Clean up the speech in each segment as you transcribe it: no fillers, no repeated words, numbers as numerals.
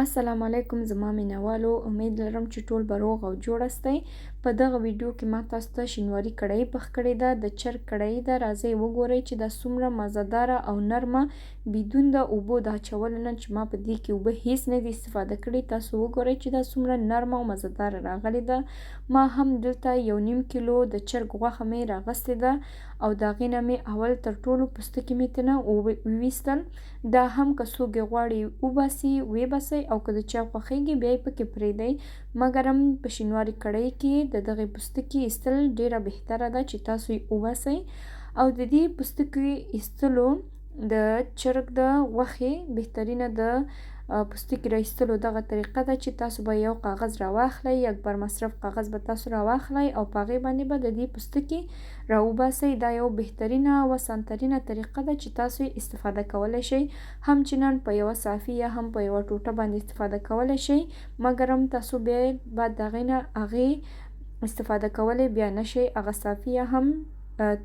السلام علیکم زما مینوالو، امید لرم چې ټول به روغ او جوړ استئ. په دغه ویډیو کې ما تاسو ته شینواری کړایی پخ کړې ده، د چرګ کړایی ده. راځئ وګورئ چې دا څومره مزهداره او نرمه بدون د اوبو د اچولو نه چې ما په دې کې اوبه هیڅ نه دي استفاده کړي. تاسو وګورئ چې دا څومره نرمه او مزهداره راغلې ده. ما هم دلته 1.5 کیلو د چرګ غوښه مې راغستې ده او د هغې نه مې اول تر ټولو پوستکي مې ترنه وویستل. دا هم که څوک یې غواړي وباسي ویې او که د چا خوښیږي بیا یې پکې پرېږدئ. مګرم په شینواري کړایی کې د دغې پوستکي ایستل ډیره بهتره ده چې تاسو یې وباسئ. او د دې پوستکي ایستلو د چرګ د غوښې بهترینه د پوستکي را ایستلو دغه طریقه ده چې تاسو به یو کاغذ راواخلئ، یک بر مصرف کاغذ به تاسو راواخلئ او په هغې باندې به د دې پوستکي راوباسئ. دا یو بهترینه او اسانترینه طریقه ده چې تاسو یې استفاده کولی شئ. همچنان په یوه صافي یا هم په یوه ټوټه باندې استفاده کولی شئ، مګرم تاسو بیا بعد د هغې نه هغې استفاده کولی بیا نشئ، هغه صافي یا هم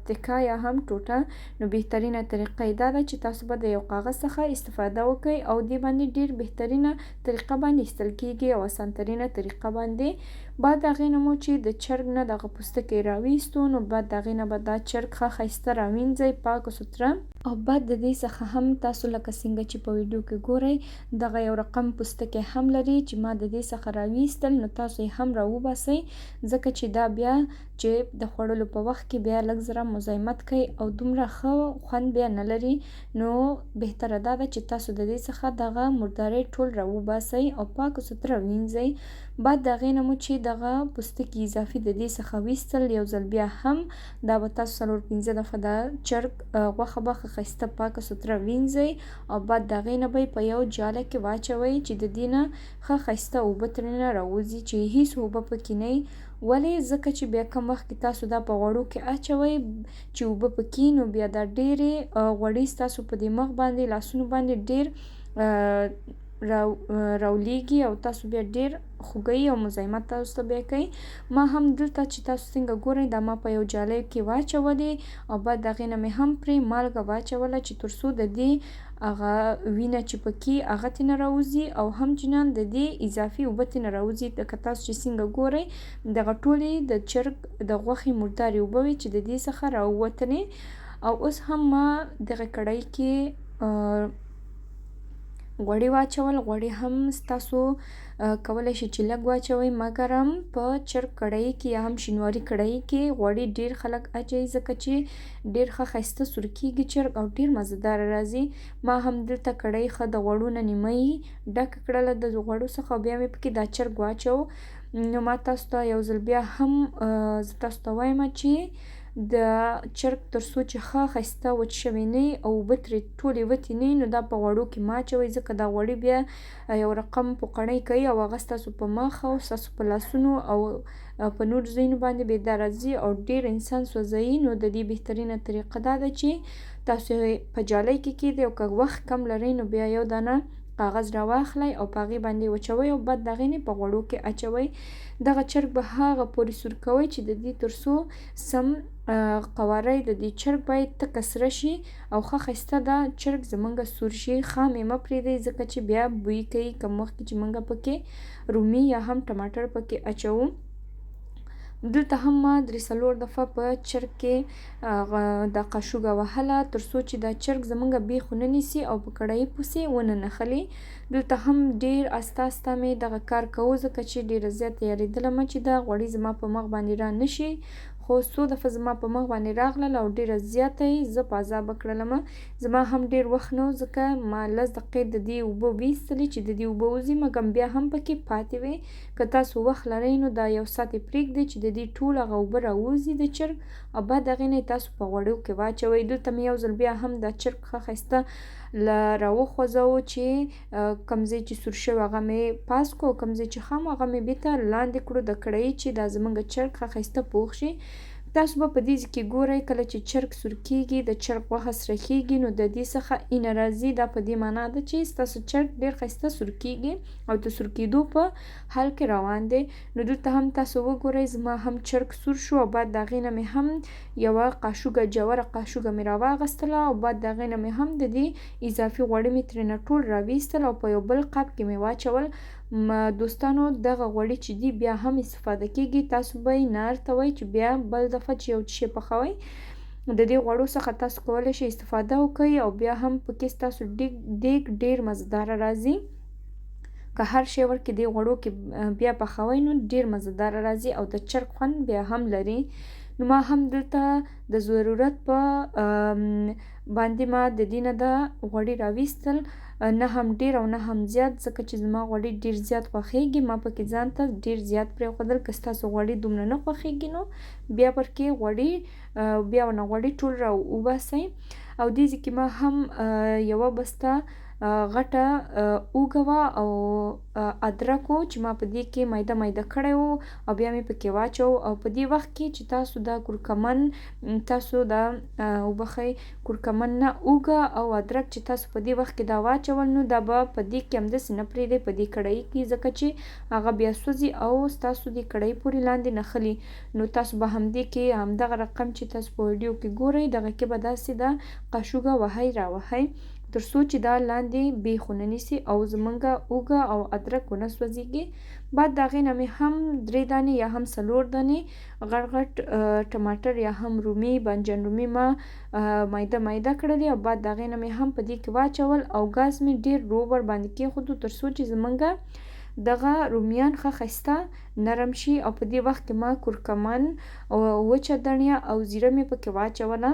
تکه یا هم ټوټه. نو بهترینه طریقه یې دا ده چې تاسو به د یو کاغذ څخه استفاده وکئ او دې باندې ډیر بهترینه طریقه باندې ایستل کیږي او اسانترینه طریقه باندې. بعد د هغې نه مو چې د چرګ نه دغه پوستکی راویستو، نو بعد د هغې نه به دا چرګ ښه ښایسته راوینځئ پاک او سوتره. او بعد د دې څخه هم تاسو لکه څنګه چې په ویډیو کې ګورئ دغه یو رقم پوستکی هم لري چې ما د دې څخه راویستل، نو تاسو یې هم راوباسئ ځکه چې دا بیا چې د خوړلو په وخت کې بیا لږ زره مزاحمت کوي او دومره ښه خوند بیا نه لري. نو بهتره دا ده چې تاسو د دې څخه دغه مردارۍ ټول راوباسئ او پاک او سوتره وینځئ. بعد د هغې نه مو چې دغه پوستکي اضافي د دې څخه ویستل یو ځل بیا هم دا به تاسو 4-5 دفعه د چرګ غوښه به ښه ښایسته پاکه سوتره وینځئ او بعد د هغې نه به یې په یو جاله کې واچوئ چې د دې نه ښه ښایسته اوبه ترېنه راوځي چې هیڅ اوبه پکې نه وي. ولې؟ ځکه چې بیا کم وخت کې تاسو دا په غوړو کې اچوئ چې اوبه پکې نو بیا دا ډېرې غوړي ستاسو په دې مخ باندې لاسونو باندې ډېر راولیږي او تاسو بیا ډېر خوږوي او مزاحمت تاسو ته بیا کوي. ما هم دلته چې تاسو څنګه ګورئ دا ما په یو جالی کې واچولې او بعد د هغې نه مې هم پرې مالګه واچوله چې تر څو د دې هغه وینه چې پکې هغه ترېنه راوځي او همچنان د دې اضافي اوبه ترېنه راوځي. لکه تاسو چې څنګه ګورئ دغه ټولې د چرګ د غوښې مردارې اوبه وې چې د دې څخه راووتلې. او اوس هم ما دغه کړایی کې غوړي واچول. غوړي هم ستاسو کولی شئ چې لږ واچوئ، مګرم په چرګ کړایی کې یا هم شینواري کړایی کې غوړي ډېر خلک اچوي ځکه چې ډېر ښه ښایسته سور کېږي چرګ او ډېر مزهداره راځي. ما هم دلته کړایی ښه د غوړو نه نیمایي ډکه کړله د غوړو څخه او بیا مې پکې دا چرګ واچو. نو ما تاسو ته یو ځل بیا هم زه تاسو ته وایم چې د چرګ تر څو چې ښه ښایسته وچ شوی نه وي او اوبه ترې ټولې وتې نه وي نو دا په غوړو کې مه اچوئ ځکه دا غوړي بیا یو رقم پوقڼۍ کوي او هغه ستاسو په مخ او ستاسو په لاسونو او په نورو ځایونو باندې بې دا راځي او ډېر انسان سوځوي. نو د دې بهترینه طریقه دا ده چې تاسو یې په جالۍ کې کیږدئ او که وخت کم لرئ نو بیا یو دانه کاغذ راواخلئ او په هغې باندې وچوئ او بعد د هغې نه په غوړو کې اچوئ. دغه چرګ به هغه پورې سور کوئ چې د دې تر څو سم قواره د دې چرګ باید تکه سره شي او ښه ښایسته دا چرګ زموږ سور شي. خام یې مه پرېږدئ ځکه چې بیا بوی کوي کم وخت کې چې موږ پکې رومي یا هم ټماټر پکې اچوو. دلته هم ما 3-4 دفعه په چرګ کې دا قاشوګه وهله تر څو چې دا چرګ زموږ بیخ ونه نیسي او په کړایی پسې ونه نښلي. دلته هم ډېر استه استه مې دغه کار کوو ځکه چې ډېره زیاته یارېدلمه چې دا غوړي زما په مخ باندې را نشي، خو څو دفعه زما په مخ باندې راغلل او ډېره زیاته یې زه په عذابه کړلمه. زما هم ډېر وخت نه و ځکه ما 10 دقیقې د دې اوبه ویستلې چې د دې اوبه وځي، مګر بیا هم پکې پاتې وې. که تاسو وخت لرئ نو دا یو ساعت یې پرېږدئ چې د دې ټول هغه اوبه راوځي د چرګ او بعد د هغې نه تاسو په غوړیو کې واچوئ. دلته مې یو ځل بیا هم دا چرګ ښه ښایسته راوخوځوو چې کوم ځای چې سور شوی هغه مې پاس کړو او کوم ځای چې خام هغه مې بېرته لاندې کړو د کړایی چې دا زموږ چرګ ښه ښایسته پوخ شي. تاسو به په دې کې ګورئ کله چې چرګ سور کېږي، د چرګ غوښه سره کېږي، نو د دې څخه اینه راځي. دا په دې معنا ده چې ستاسو چرګ ډېر ښایسته سور کېږي او د سور کېدو په حال کې روان دی. نو دلته هم تاسو وګورئ زما هم چرګ سور شو او بعد د هغې نه مې هم یوه قاشوږه جوره قاشوږه مې راواغېستله او بعد د هغې نه مې هم د دې اضافي غوړي مې ترېنه ټول راویستل او په یو بل قاب کې مې واچول. دوستانو دغه غوړي چې دي بیا هم استفاده کېږي، تاسو به یې نه ارتوئ چې بیا بل دفعه چې یو شی پخوئ د دې غوړو څخه تاسو کولی شئ استفاده وکړئ او بیا هم پکې ستاسو دیګ ډېر مزهداره راځي. که هر شی ورکې دې غوړو کې بیا پخوئ نو ډېر مزهداره راځي او د چرګ خوند بیا هم لري. نو ما هم دلته د ضرورت په باندې ما د دې نه د غوړي راویستل، نه هم ډېر او نه هم زیات، ځکه چې زما غوړي ډېر زیات خوښیږي. ما پکې ځان ته ډېر زیات پرېښودل. که ستاسو غوړي دومره نه خوښیږي نو بیا پرکې غوړي بیا ونه غوړي ټول را وباسئ. او دې ځای کې ما هم یوه بسته غټه اوږه وه او ادرک و چې ما په دې کې میده میده کړی و او بیا مې پکې واچو. او په دې وخت کې چې تاسو دا کورکمن تاسو دا وبخئ کورکمن نه اوږه او ادرک چې تاسو په دې وخت کې دا واچول نو دا به په دې کې همداسې نه پرېږدئ په دې کړایي کې، ځکه چې هغه بیا سوځي او ستاسو دې کړایي پورې لاندې نښلي. نو تاسو به همدې کې همدغه رقم چې تاسو په ویډیو کې ګورئ دغه کې به داسې د قاشوږه وهئ راوهئ تر څو چې دا لاندې بیخ ونه نیسي او زمونږه اوږه او ادرک ونه سوځېږي. بعد د هغې نه مې هم 3 دانې یا هم 4 دانې غټ غټ ټماټر یا هم رومي بانجان رومي ما میده میده کړلې او بعد د هغې نه مې هم په دې کې واچول او ګاز مې ډېر رو ورباندې کېښودو تر څو چې زمونږه دغه رومیان ښه ښایسته نرم شي. او په دې وخت کې ما کورکمن او وچه دڼیا او زیره مې پکې واچوله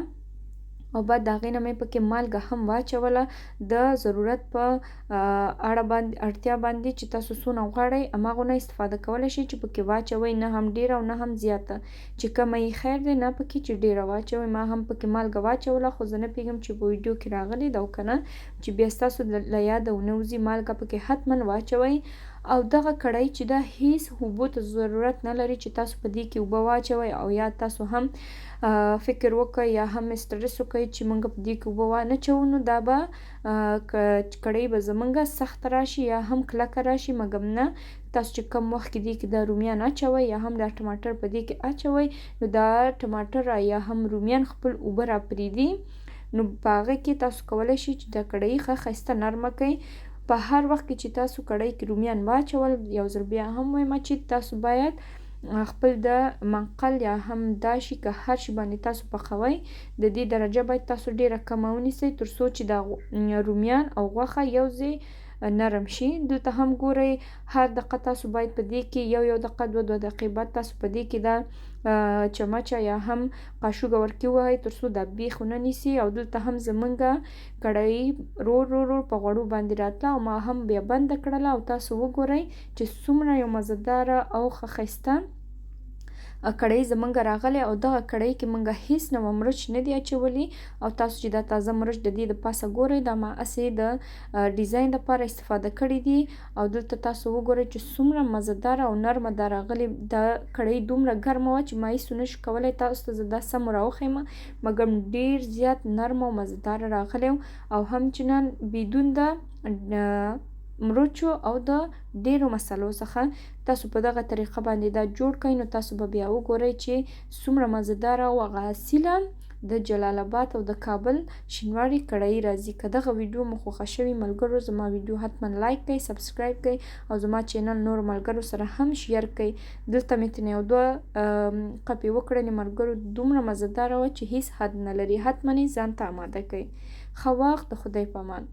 او بعد د هغې نه مې پکې مالګه هم واچوله د ضرورت په اړتیا باندې چې تاسو څونه غواړئ هماغونه استفاده کولی شئ چې پکې واچوئ، نه هم ډېره او نه هم زیاته، چې کمه یې خیر دی، نه پکې چې ډېره واچوئ. ما هم پکې مالګه واچوله خو زه نه پوهېږم چې په ویډیو کې راغلې ده او که نه، چې بیا ستاسو له یاده ونه وځي مالګه پکې حتما واچوئ. او دغه کړایي چې دا هیڅ اوبو ته ضرورت نه لري چې تاسو په دې کې اوبه واچوئ او یا تاسو هم فکر وکړئ یا هم سټرس وکړئ چې موږ په دې کې اوبه وانچوو نو دا به کړایي به زموږه سخته راشي یا هم کلکه راشي. مګر نه، تاسو چې کم وخت کې دې کې دا رومیان اچوئ یا هم دا ټماټر په دې کې اچوئ نو دا ټماټر یا هم رومیان خپل اوبه را پرېږدي، نو په هغه کې تاسو کولی شئ چې دا کړایي ښه ښایسته نرمه کړئ. په هر وخت کې چې تاسو کړایي کې رومیان واچول، یو ځل بیا هم وایم چې تاسو باید خپل د منقل یا هم داشي که هر شي باندې تاسو پخوئ د دې درجه باید تاسو ډېره کمه ونیسئ تر څو چې دا رومیان او غوښه یو ځای نرم شي. دلته هم ګورئ هر دقیقه تاسو باید په دې کې یو دقیقه 2 دقیقې بعد تاسو په دې کې دا چمچه یا هم قاشوږه ورکې ووهئ تر څو دا بیخ ونه نیسي. او دلته هم زمونږه کړایي رو په غوړو باندې راتله او ما هم بیا بنده کړله او تاسو وګورئ چې څومره یو مزهداره او ښه ښایسته کړایي زمونږه راغلی. او دغه کړایي کې مونږه هیڅ نوع مرچ نه دي اچولي او تاسو چې دا تازه مرچ د دې د پاسه ګورئ دا ما هسې د ډیزاین لپاره استفاده کړي دي. او دلته تاسو وګورئ چې څومره مزهداره او نرمه دا راغلې. دا کړایي دومره ګرمه وه چې ما هیڅ نشو کولی تاسو ته زه دا سم راوښیم، مګر ډېر زیات نرمه او مزهداره راغلی او همچنان بدون د مرچو او د ډېرو مسالو څخه. تاسو په دغه طریقه باندې دا جوړ کړئ نو تاسو به بیا وګورئ چې څومره مزهداره او هغه اصیله د جلال آباد او د کابل شینواري کړایي راځي. که دغه ویډیو مو خوښه شوي ملګرو زما ویډیو حتما لایک کړئ، سبسکرایب کړئ او زما چینل نور ملګرو سره هم شیر کړئ. دلته مې ترې 2 قپې وکړلې ملګرو، دومره مزهداره وه چې هیڅ حد نه لري. حتما یې ځان ته اماده کړئ. ښه وخت، د خدای په امان.